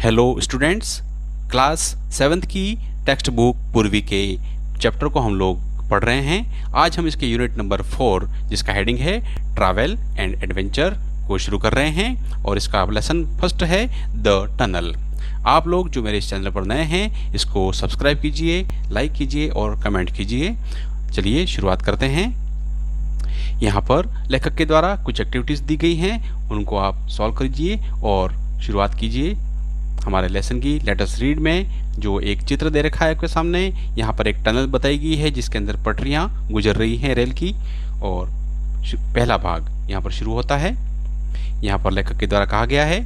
Hello students, class 7th की text book पूर्वी के चैप्टर को हम लोग पढ़ रहे हैं। आज हम इसके यूनिट नंबर 4 जिसका हेडिंग है ट्रैवल एंड एडवेंचर को शुरू कर रहे हैं और इसका लेसन फर्स्ट है द टनल। आप लोग जो मेरे इस चैनल पर नए हैं इसको सब्सक्राइब कीजिए, लाइक कीजिए और कमेंट कीजिए। चलिए शुरुआत करते हैं। यहाँ पर लेखक के द्वारा कुछ एक्टिविटीज़ दी गई हैं, उनको आप सॉल्व कीजिए और शुरुआत कीजिए हमारे लेसन की। लेट अस रीड में जो एक चित्र दे रखा है आपके सामने, यहाँ पर एक टनल बताई गई है जिसके अंदर पटरियाँ गुजर रही हैं रेल की, और पहला भाग यहाँ पर शुरू होता है। यहाँ पर लेखक के द्वारा कहा गया है,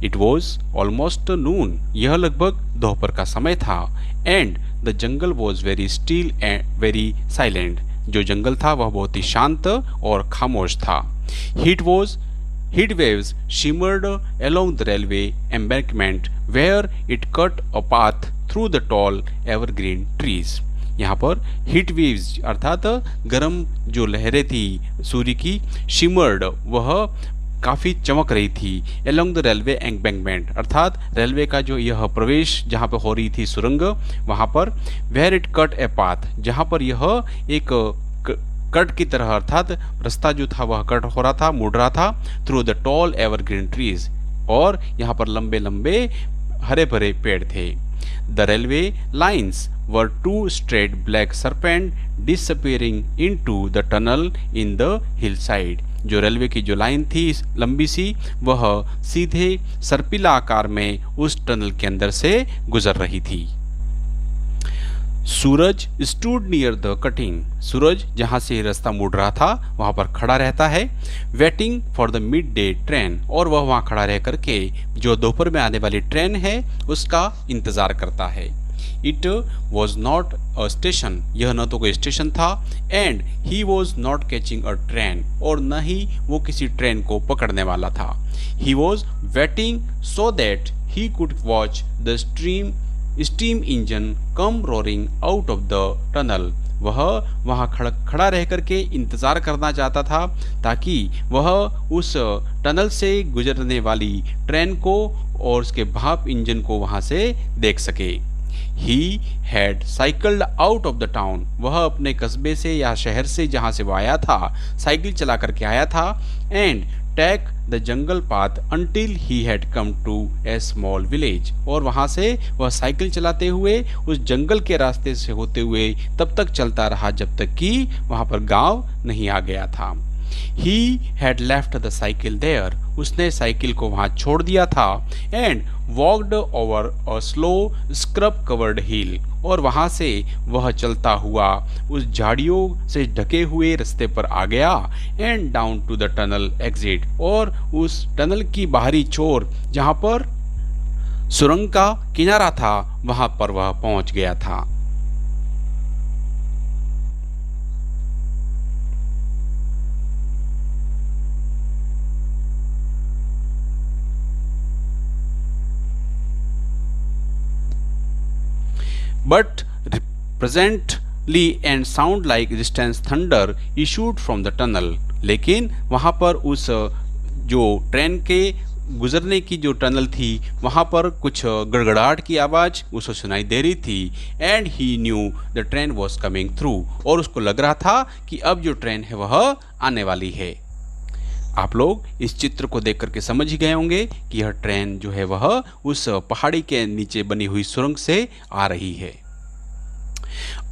इट वॉज ऑलमोस्ट नून, यह लगभग दोपहर का समय था, and the jungle was very still and very silent, जो जंगल था वह बहुत ही शांत और खामोश था। Heat waves shimmered along the railway embankment where it cut a path through the tall evergreen trees. यहाँ पर हीट वेव्स अर्थात गर्म जो लहरें थी सूर्य की, शिमर्ड वह काफ़ी चमक रही थी, along the railway embankment अर्थात रेलवे का जो यह प्रवेश जहाँ पर हो रही थी सुरंग, वहाँ पर where it cut a path जहाँ पर यह एक कट की तरह अर्थात रास्ता जो था वह कट हो रहा था, मुड़ रहा था, through the tall evergreen trees, और यहाँ पर लंबे लंबे हरे भरे पेड़ थे। The railway lines were two straight black serpent disappearing into the tunnel in the hill side, जो रेलवे की जो लाइन थी लंबी सी वह सीधे सर्पिला आकार में उस टनल के अंदर से गुजर रही थी। सूरज स्टूड नियर द कटिंग, सूरज जहाँ से रास्ता मुड़ रहा था वहाँ पर खड़ा रहता है। Waiting for the mid day train, और वह वहाँ खड़ा रह करके जो दोपहर में आने वाली ट्रेन है उसका इंतज़ार करता है। It was not a station, यह न तो कोई स्टेशन था, and he was not catching a train, और न ही वो किसी ट्रेन को पकड़ने वाला था। He was waiting so that he could watch the steam engine come roaring out of the tunnel, वह वहाँ खड़ा रह करके इंतज़ार करना चाहता था ताकि वह उस टनल से गुजरने वाली ट्रेन को और उसके भाप इंजन को वहाँ से देख सके। He had cycled out of the town, वह अपने कस्बे से या शहर से जहाँ से वह आया था साइकिल चला करके आया था, and take the jungle path until he had come to a small village, और वहाँ से वह साइकिल चलाते हुए उस जंगल के रास्ते से होते हुए तब तक चलता रहा जब तक कि वहाँ पर गांव नहीं आ गया था। He had left the cycle there, उसने साइकिल को वहाँ छोड़ दिया था, and walked over a slow scrub covered hill, और वहाँ से वह चलता हुआ उस झाड़ियों से ढके हुए रास्ते पर आ गया, and down to the tunnel exit, और उस टनल की बाहरी छोर जहाँ पर सुरंग का किनारा था वहाँ पर वह पहुँच गया था। But presently and sound like distant thunder issued from the tunnel, लेकिन वहाँ पर उस जो ट्रेन के गुजरने की जो टनल थी वहाँ पर कुछ गड़गड़ाहट की आवाज़ उसे सुनाई दे रही थी। And he new the train was coming through, और उसको लग रहा था कि अब जो ट्रेन है वह आने वाली है। आप लोग इस चित्र को देख करके समझ ही गए होंगे कि यह ट्रेन जो है वह उस पहाड़ी के नीचे बनी हुई सुरंग से आ रही है।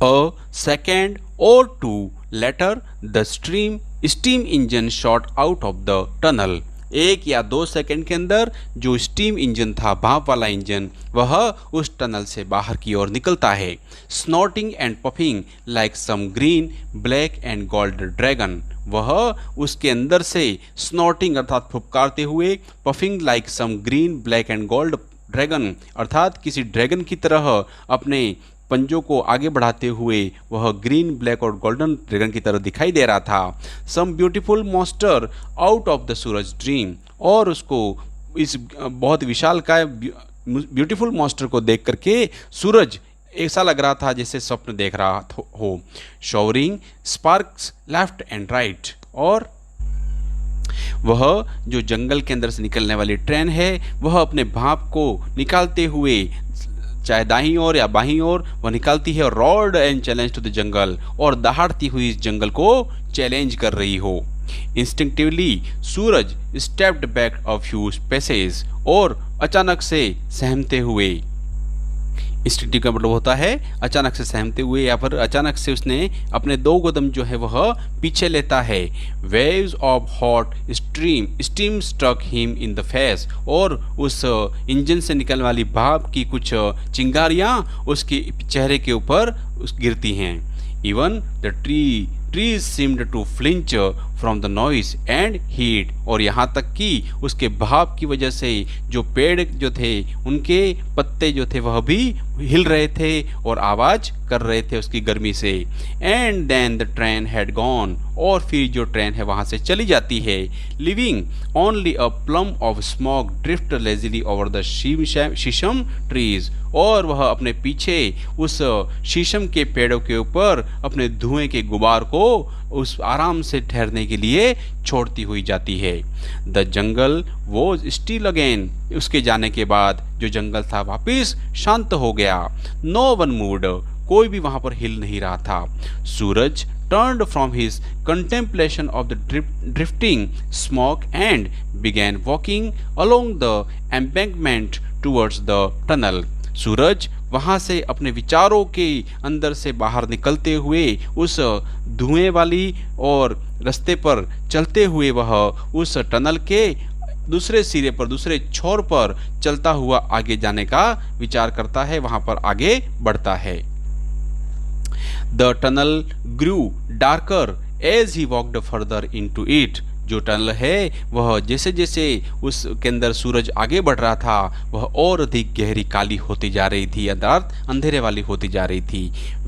A second or two later, the steam engine shot out of the tunnel. 1 या 2 सेकंड के अंदर जो स्टीम इंजन था, भाप वाला इंजन, वह उस टनल से बाहर की ओर निकलता है। Snorting and puffing like some green black and gold dragon, वह उसके अंदर से स्नॉटिंग अर्थात फुफकारते हुए, puffing like some green black and gold dragon अर्थात किसी ड्रैगन की तरह अपने पंजों को आगे बढ़ाते हुए वह ग्रीन ब्लैक और गोल्डन ड्रैगन की तरह दिखाई दे रहा था। Some beautiful monster out of the Suraj dream, और उसको इस बहुत विशाल का ब्यूटीफुल मॉन्स्टर को देख करके सूरज ऐसा लग रहा था जैसे स्वप्न देख रहा हो। Showering sparks left and right, और वह जो जंगल के अंदर से निकलने वाली ट्रेन है वह अपने भाप को निकालते हुए चाहे दाहिनी ओर या बाहीं ओर वह निकालती है, roared and challenge to the jungle, और दहाड़ती हुई इस जंगल को चैलेंज कर रही हो। Instinctively Suraj stepped back a few paces, और अचानक से सहमते हुए, इंस्टिंक्टिव का मतलब होता है अचानक से सहमते हुए, या फिर अचानक से उसने अपने 2 कदम जो है वह पीछे लेता है। Waves of hot steam struck him in the face, और उस इंजन से निकलने वाली भाप की कुछ चिंगारियां उसके चेहरे के ऊपर गिरती हैं। Even the trees seemed to flinch from the noise and heat, और यहाँ तक कि उसके भाप की वजह से जो पेड़ जो थे उनके पत्ते जो थे वह भी हिल रहे थे और आवाज कर रहे थे उसकी गर्मी से। And then the train had gone, और फिर जो ट्रेन है वहां से चली जाती है। Leaving only a plume of smoke drift lazily over the sheesham trees, और वह अपने पीछे उस शीशम के पेड़ों के ऊपर अपने धुएं के गुबार को उस आराम से ठहरने के लिए छोड़ती हुई जाती है। The jungle was still again, उसके जाने के बाद जो जंगल था वापिस शांत हो गया। नो वन मूव्ड, कोई भी वहां पर हिल नहीं रहा था। सूरज turned from his contemplation of the drifting smoke and began walking along the embankment towards the tunnel. सूरज वहां से अपने विचारों के अंदर से बाहर निकलते हुए उस धुएं वाली और रास्ते पर चलते हुए वह उस टनल के दूसरे सिरे पर, दूसरे छोर पर चलता हुआ आगे जाने का विचार करता है, वहां पर आगे बढ़ता है। The tunnel grew darker as he walked further into it. जो टनल है वह जैसे जैसे उसके अंदर सूरज आगे बढ़ रहा था वह और अधिक गहरी काली होती जा रही थी, अर्थात अंधेरे वाली होती जा रही थी।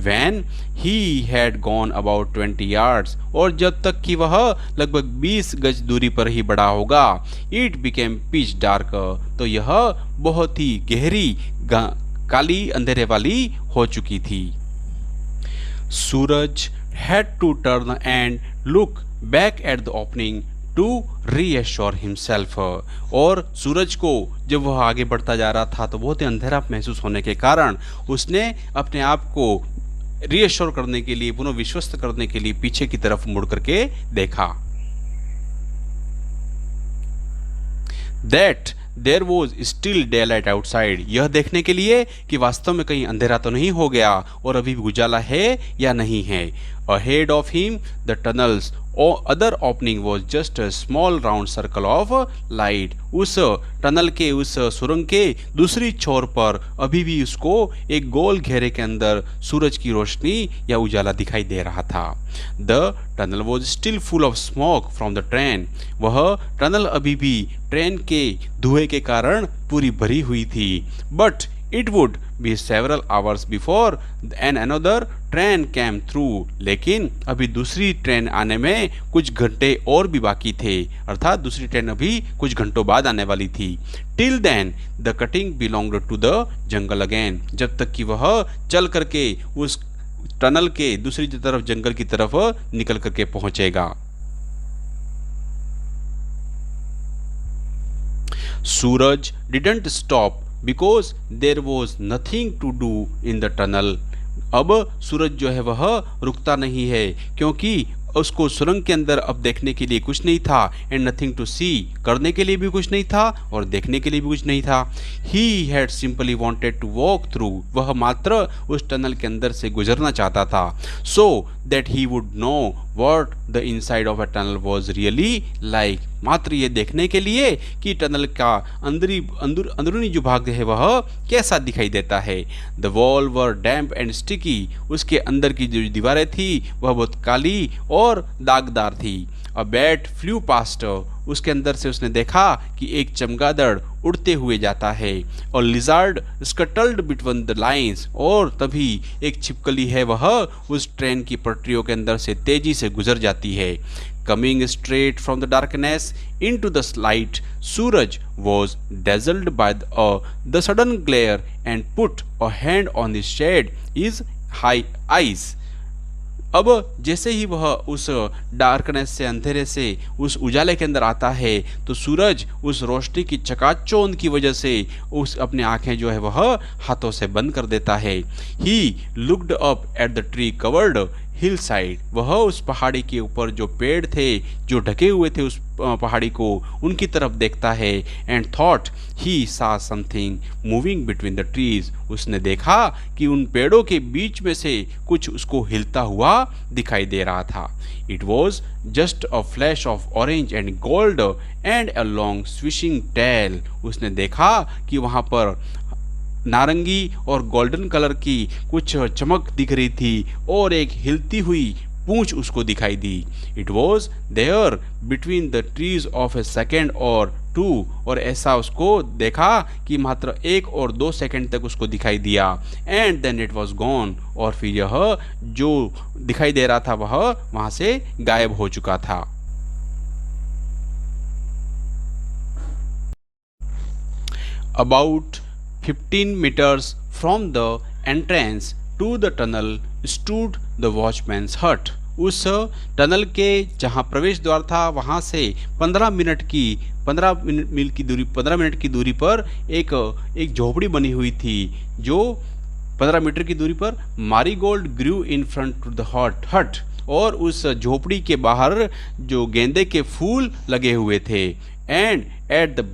When he had gone about 20 yards, और जब तक कि वह लगभग 20 गज दूरी पर ही बढ़ा होगा, it became pitch dark, तो यह बहुत ही गहरी काली अंधेरे वाली हो चुकी थी। सूरज had to turn and look back at the opening to reassure himself, और सूरज को जब वह आगे बढ़ता जा रहा था तो बहुत ही अंधेरा महसूस होने के कारण उसने अपने आप को रीअश्योर करने के लिए, पुनः विश्वस्त करने के लिए पीछे की तरफ मुड़ करके देखा। That there was still daylight outside, यह देखने के लिए कि वास्तव में कहीं अंधेरा तो नहीं हो गया और अभी भी उजाला है या नहीं है। Ahead of him the tunnels other opening was just a small round circle of light, उस टनल के उस सुरंग के दूसरी छोर पर अभी भी उसको एक गोल घेरे के अंदर सूरज की रोशनी या उजाला दिखाई दे रहा था। The tunnel was still full of smoke from the train, वह टनल अभी भी ट्रेन के धुएं के कारण पूरी भरी हुई थी। But it would be several hours before an another train came through, लेकिन अभी दूसरी ट्रेन आने में कुछ घंटे और भी बाकी थे, अर्थात दूसरी ट्रेन अभी कुछ घंटों बाद आने वाली थी। Till then the cutting belonged to the jungle again, जब तक कि वह चल करके उस टनल के दूसरी तरफ जंगल की तरफ निकल करके पहुंचेगा। Suraj didn't stop because there was nothing to do in the tunnel, अब सूरज जो है वह रुकता नहीं है क्योंकि उसको सुरंग के अंदर अब देखने के लिए कुछ नहीं था, एंड नथिंग टू सी, करने के लिए भी कुछ नहीं था और देखने के लिए भी कुछ नहीं था। He had simply wanted to walk through, वह मात्र उस टनल के अंदर से गुजरना चाहता था, so that he would know what the inside of a tunnel was really like, मात्र ये देखने के लिए कि टनल का अंदरूनी जो भाग है वह कैसा दिखाई देता है। The wall were damp and sticky, उसके अंदर की जो दीवारें थी वह बहुत काली और दागदार थी। अ बैट फ्लू पास्ट, उसके अंदर से उसने देखा कि एक चमगादड़ उड़ते हुए जाता है। और lizard scuttled between the lines, और तभी एक छिपकली है वह उस ट्रेन की पटरियों के अंदर से तेजी से गुजर जाती है। Coming straight from the darkness into the light, Suraj was dazzled by the sudden glare and put a hand on his shade his high eyes. अब जैसे ही वह उस डार्कनेस से, अंधेरे से उस उजाले के अंदर आता है, तो सूरज उस रोशनी की चकाचौंध की वजह से उस अपनी आंखें जो है वह हाथों से बंद कर देता है। He looked up at the tree covered hill side, वह उस पहाड़ी के ऊपर जो पेड़ थे, जो ढके हुए थे उस पहाड़ी को, उनकी तरफ देखता है। एंड थॉट ही सा something moving between the trees, उसने देखा कि उन पेड़ों के बीच में से कुछ उसको हिलता हुआ दिखाई दे रहा था। It was just a flash of orange and gold and a long swishing tail, उसने देखा कि वहाँ पर नारंगी और गोल्डन कलर की कुछ चमक दिख रही थी और एक हिलती हुई पूंछ उसको दिखाई दी। It was there between the trees of a second और 2, और ऐसा उसको देखा कि मात्र 1 और 2 सेकेंड तक उसको दिखाई दिया। And then it was gone, और फिर यह जो दिखाई दे रहा था वह वहां से गायब हो चुका था। About 15 meters from the entrance to the tunnel stood the watchman's hut. उस टनल के जहाँ प्रवेश द्वार था वहाँ से 15 मिनट की दूरी पर एक झोपड़ी बनी हुई थी, जो 15 मीटर की दूरी पर marigold grew in front to the hut, और उस झोपड़ी के बाहर जो गेंदे के फूल लगे हुए थे। And at the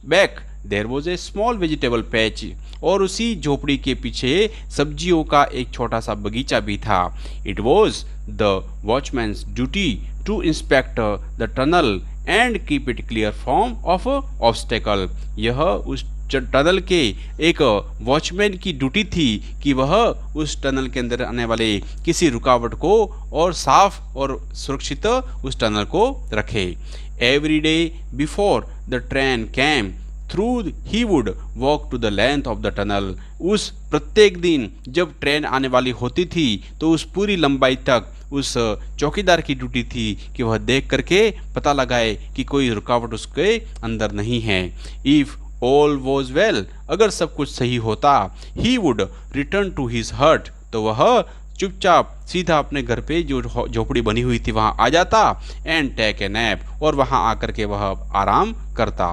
back there was a small vegetable patch, और उसी झोपड़ी के पीछे सब्जियों का एक छोटा सा बगीचा भी था। It was the watchman's duty to inspect the tunnel and keep it clear from of obstacle, यह उस टनल के एक वॉचमैन की ड्यूटी थी कि वह उस टनल के अंदर आने वाले किसी रुकावट को और साफ और सुरक्षित उस टनल को रखे। Every day before the train came through he would walk to the length of the tunnel, उस प्रत्येक दिन जब ट्रेन आने वाली होती थी तो उस पूरी लंबाई तक उस चौकीदार की ड्यूटी थी कि वह देख करके पता लगाए कि कोई रुकावट उसके अंदर नहीं है। इफ ऑल वॉज वेल, अगर सब कुछ सही होता, he would return to his hut, तो वह चुपचाप सीधा अपने घर पे जो झोपड़ी बनी हुई थी वहां आ जाता। एंड टेक ए नैप, और वहां आकर के वह आराम करता।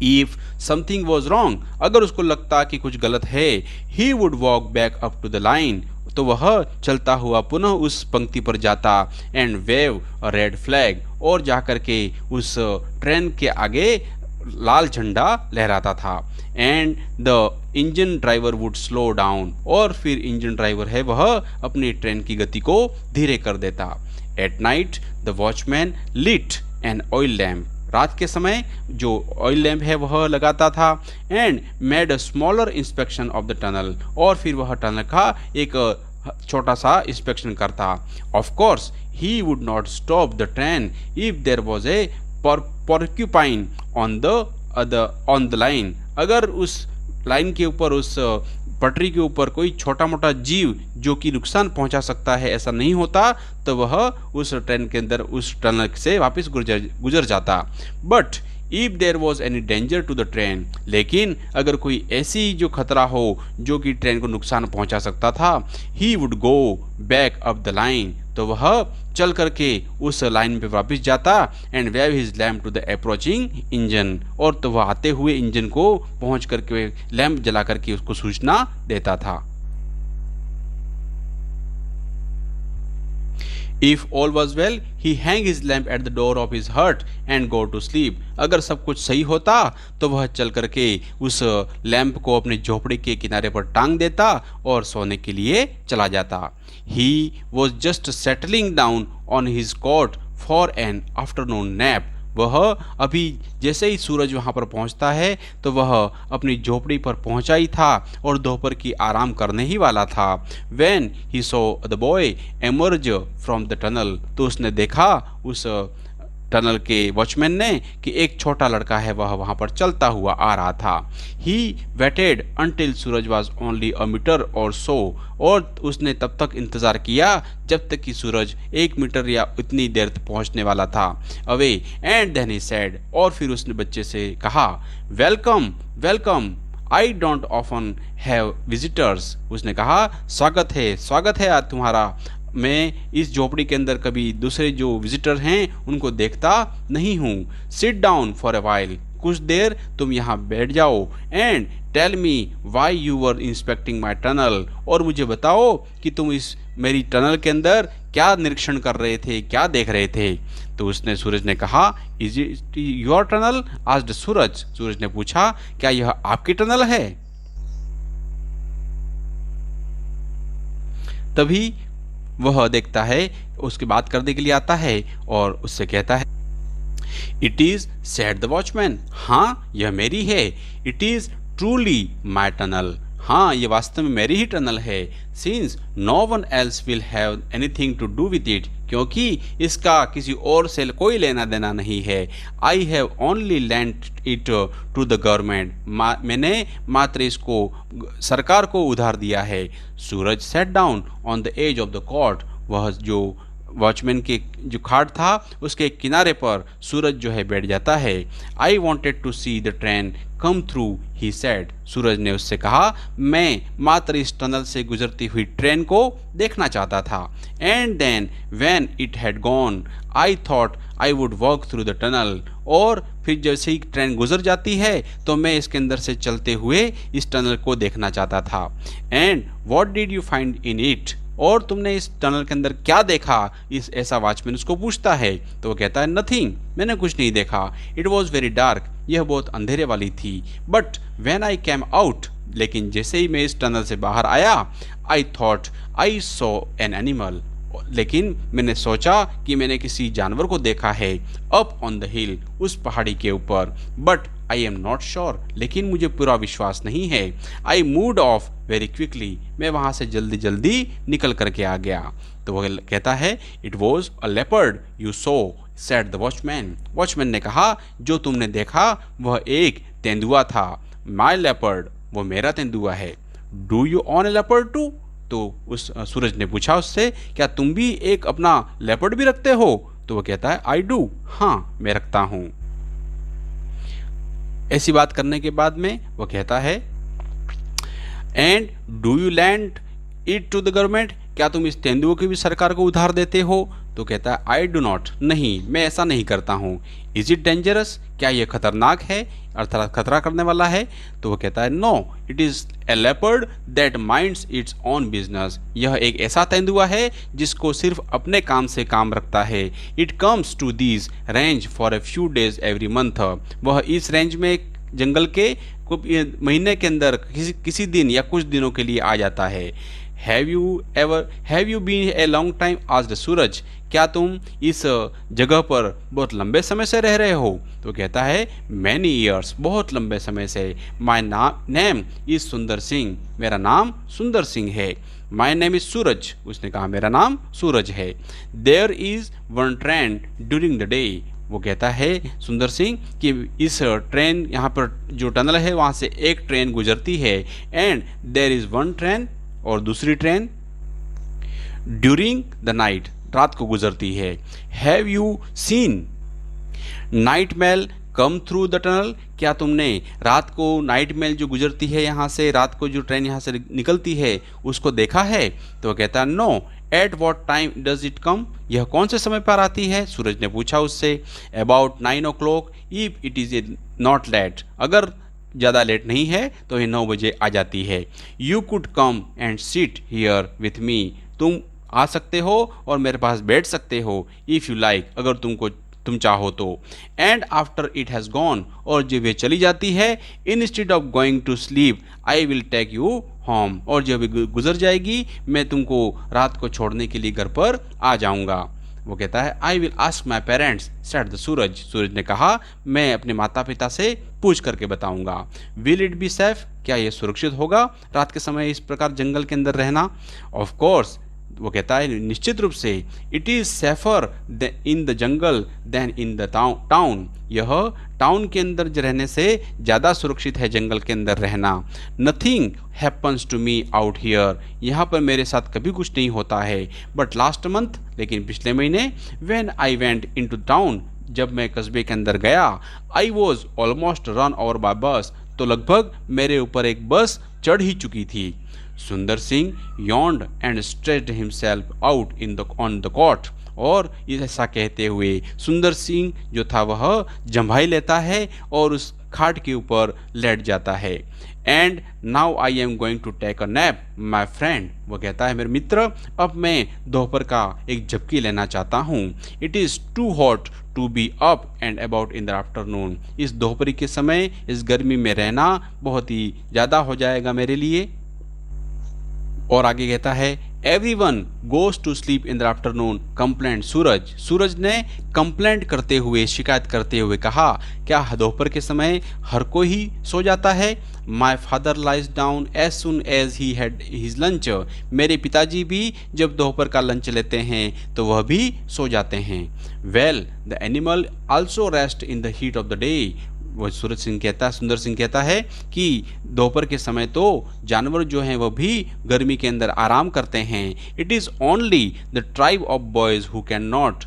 इफ समथिंग वॉज रॉन्ग, अगर उसको लगता कि कुछ गलत है, he would walk back up to the line, तो वह चलता हुआ पुनः उस पंक्ति पर जाता। And wave a red flag, और जाकर के उस ट्रेन के आगे लाल झंडा लहराता था। And the engine driver would slow down, और फिर इंजन ड्राइवर है वह अपनी ट्रेन की गति को धीरे कर देता। At night the watchman lit an oil lamp, रात के समय जो ऑयल लैम्प है वह लगाता था। And made a smaller inspection of the tunnel, और फिर वह टनल का एक छोटा सा इंस्पेक्शन करता। Of course he would not stop the train if there was a porcupine on the line, अगर उस लाइन के ऊपर, उस पटरी के ऊपर कोई छोटा मोटा जीव जो कि नुकसान पहुंचा सकता है ऐसा नहीं होता, तो वह उस ट्रेन के अंदर उस टनल से वापस गुजर जाता। But if there was any danger to the train, लेकिन अगर कोई ऐसी जो खतरा हो जो कि ट्रेन को नुकसान पहुंचा सकता था, he would go back up the line, तो वह चल करके उस लाइन पे वापस जाता। And wave his lamp to the approaching engine, और तो वह आते हुए इंजन को पहुंच करके लैम्प जला करके उसको सूचना देता था। If all was well, he hang his lamp at the door of his hut and go to sleep. अगर सब कुछ सही होता तो वह चल करके उस लैंप को अपने झोपड़ी के किनारे पर टांग देता और सोने के लिए चला जाता। He was just settling down on his cot for an afternoon nap. वह अभी जैसे ही सूरज वहाँ पर पहुँचता है तो वह अपनी झोपड़ी पर पहुँचा ही था और दोपहर की आराम करने ही वाला था। When he saw the boy emerge from the tunnel, तो उसने देखा उस टनल के वॉचमैन ने कि एक छोटा लड़का है वह वहाँ पर चलता हुआ आ रहा था। He waited until Suraj was only a meter or so, और उसने तब तक इंतज़ार किया जब तक कि सूरज 1 मीटर या उतनी देर तक पहुँचने वाला था away. And then he said, और फिर उसने बच्चे से कहा, welcome welcome, I don't often have visitors. उसने कहा स्वागत है आज तुम्हारा, मैं इस झोपड़ी के अंदर कभी दूसरे जो विजिटर हैं उनको देखता नहीं हूँ। Sit down for a while, कुछ देर तुम यहाँ बैठ जाओ। And tell me why you were inspecting my tunnel, और मुझे बताओ कि तुम इस मेरी टनल के अंदर क्या निरीक्षण कर रहे थे, क्या देख रहे थे। तो उसने सूरज ने कहा, is it your tunnel? Asked Suraj, Suraj ने पूछा, क्या यह आपकी टनल है? तभी वह देखता है, उसकी बात करने के लिए आता है और उससे कहता है, it is, said the watchman, हाँ यह मेरी है। It is truly my tunnel, हाँ ये वास्तव में मेरी ही टनल है। Since no one else will have anything to do with it, क्योंकि इसका किसी और से कोई लेना देना नहीं है। I have only lent it to the government, मैंने मात्र इसको सरकार को उधार दिया है। Suraj sat down on the edge of the cot, वह जो वॉचमैन के जो खाट था उसके किनारे पर सूरज जो है बैठ जाता है। I wanted to see the train come through, he said, Suraj ने उससे कहा, मैं मात्र इस टनल से गुजरती हुई ट्रेन को देखना चाहता था। And then when it had gone I thought I would walk through the tunnel, और फिर जैसे ही ट्रेन गुजर जाती है तो मैं इसके अंदर से चलते हुए इस टनल को देखना चाहता था। And what did you find in it, और तुमने इस टनल के अंदर क्या देखा? इस ऐसा वॉचमैन उसको पूछता है तो वो कहता है, नथिंग, मैंने कुछ नहीं देखा। इट वॉज वेरी डार्क, यह बहुत अंधेरे वाली थी। But when I came out, लेकिन जैसे ही मैं इस टनल से बाहर आया, आई thought I saw an animal, लेकिन मैंने सोचा कि मैंने किसी जानवर को देखा है, अप ऑन द हिल, उस पहाड़ी के ऊपर। But I am not sure, लेकिन मुझे पूरा विश्वास नहीं है। I moved of very quickly, मैं वहाँ से जल्दी जल्दी निकल करके आ गया। तो वह कहता है, it was a leopard you so, said the watchman, watchman ने कहा, जो तुमने देखा वह एक तेंदुआ था। माई लेपर्ड, वो मेरा तेंदुआ है। Do you own a leopard too, तो उस सूरज ने पूछा उससे, क्या तुम भी एक अपना लेपर्ड भी रखते हो? तो वह कहता है, आई डू, हाँ मैं रखता हूँ। ऐसी बात करने के बाद में वो कहता है, and do you lend it to the government, क्या तुम इस तेंदुओं की भी सरकार को उधार देते हो? तो कहता है, आई डू नॉट, नहीं मैं ऐसा नहीं करता हूँ। इज इट डेंजरस, क्या यह खतरनाक है, अर्थात खतरा करने वाला है? तो वो कहता है, no it is a leopard that minds its own business, यह एक ऐसा तेंदुआ है जिसको सिर्फ अपने काम से काम रखता है। It comes to this range for a few days every month, वह इस रेंज में जंगल के महीने के अंदर किसी दिन या कुछ दिनों के लिए आ जाता है। Have you been a long time, asked Suraj, क्या तुम इस जगह पर बहुत लंबे समय से रह रहे हो? तो कहता है, मैनी ईयर्स, बहुत लंबे समय से। माई नेम इज सुंदर सिंह, मेरा नाम सुंदर सिंह है। माई नेम इज सूरज, उसने कहा मेरा नाम सूरज है। There is one train during the day, वो कहता है सुंदर सिंह कि इस ट्रेन यहाँ पर जो टनल है वहाँ से एक ट्रेन गुजरती है। And there is one train, और दूसरी ट्रेन ड्यूरिंग द नाइट, रात को गुजरती है। Have you seen night mail come through the tunnel, क्या तुमने रात को नाइट मेल जो गुजरती है यहाँ से, रात को जो ट्रेन यहाँ से निकलती है उसको देखा है? तो वो कहता है, no. At what time does it come, यह कौन से समय पर आती है? सूरज ने पूछा उससे। About 9 o'clock, if it is not let, अगर ज़्यादा लेट नहीं है तो ये 9 बजे आ जाती है। You could come and sit here with me, तुम आ सकते हो और मेरे पास बैठ सकते हो, इफ़ यू लाइक, अगर तुम चाहो तो। And after it has gone, और जब ये चली जाती है, instead of going to sleep I will take you home, और जब गुजर जाएगी मैं तुमको रात को छोड़ने के लिए घर पर आ जाऊंगा। वो कहता है, I will ask my parents, said the Suraj, Suraj ने कहा मैं अपने माता पिता से पूछ करके बताऊंगा। विल इट बी सेफ, क्या यह सुरक्षित होगा रात के समय इस प्रकार जंगल के अंदर रहना? ऑफ कोर्स, वो कहता है निश्चित रूप से। It is safer in the jungle than in the town, यह टाउन के अंदर रहने से ज़्यादा सुरक्षित है जंगल के अंदर रहना। Nothing happens to me out here, यहाँ पर मेरे साथ कभी कुछ नहीं होता है। बट लास्ट मंथ, लेकिन पिछले महीने, when I went in to town, जब मैं कस्बे के अंदर गया, I was almost run over by bus, तो लगभग मेरे ऊपर एक बस चढ़ ही चुकी थी। सुंदर Singh yawned and stretched himself out on the cot। और ऐसा कहते हुए सुंदर सिंह जो था वह जम्भाई लेता है और उस खाट के ऊपर लेट जाता है। And now I am going to take a nap my friend. वो कहता है मेरे मित्र, अब मैं दोपहर का एक झपकी लेना चाहता हूँ। It is too hot to be up and about in the afternoon. इस दोपहरी के समय इस गर्मी में रहना बहुत ही ज़्यादा हो जाएगा मेरे लिए। और आगे कहता है everyone goes to sleep in the afternoon complained Suraj. Suraj ने कंप्लेंट करते हुए, शिकायत करते हुए कहा, क्या दोपहर के समय हर कोई ही सो जाता है? My father lies down as soon as he had his lunch. मेरे पिताजी भी जब दोपहर का लंच लेते हैं तो वह भी सो जाते हैं। Well the animal also rest in the heat of the day. वो सुंदर सिंह कहता है कि दोपहर के समय तो जानवर जो हैं वह भी गर्मी के अंदर आराम करते हैं। It is only the tribe of boys who can not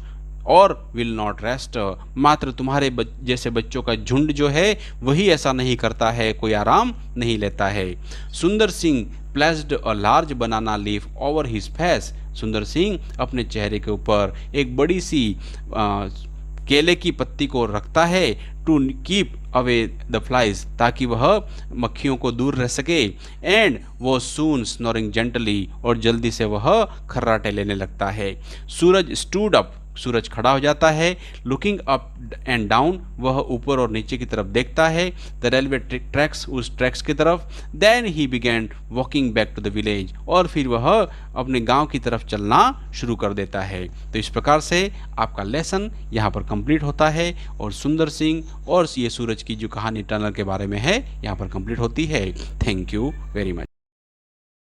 और विल नॉट रेस्ट। मात्र तुम्हारे जैसे बच्चों का झुंड जो है वही ऐसा नहीं करता है, कोई आराम नहीं लेता है। सुंदर Singh placed a large banana leaf over his face. सुंदर सिंह अपने चेहरे के ऊपर एक बड़ी सी केले की पत्ती को रखता है to keep away the flies, ताकि वह मक्खियों को दूर रह सके। एंड वो सून स्नोरिंग जेंटली, और जल्दी से वह खर्राटे लेने लगता है। सूरज स्टूड अप, सूरज खड़ा हो जाता है। लुकिंग अप एंड डाउन, वह ऊपर और नीचे की तरफ देखता है। द रेलवे ट्रैक्स, उस ट्रैक्स की तरफ। Then he began walking back to the village, और फिर वह अपने गांव की तरफ चलना शुरू कर देता है। तो इस प्रकार से आपका लेसन यहाँ पर कंप्लीट होता है और सुंदर सिंह और ये सूरज की जो कहानी टनल के बारे में है यहाँ पर कंप्लीट होती है। Thank you very much.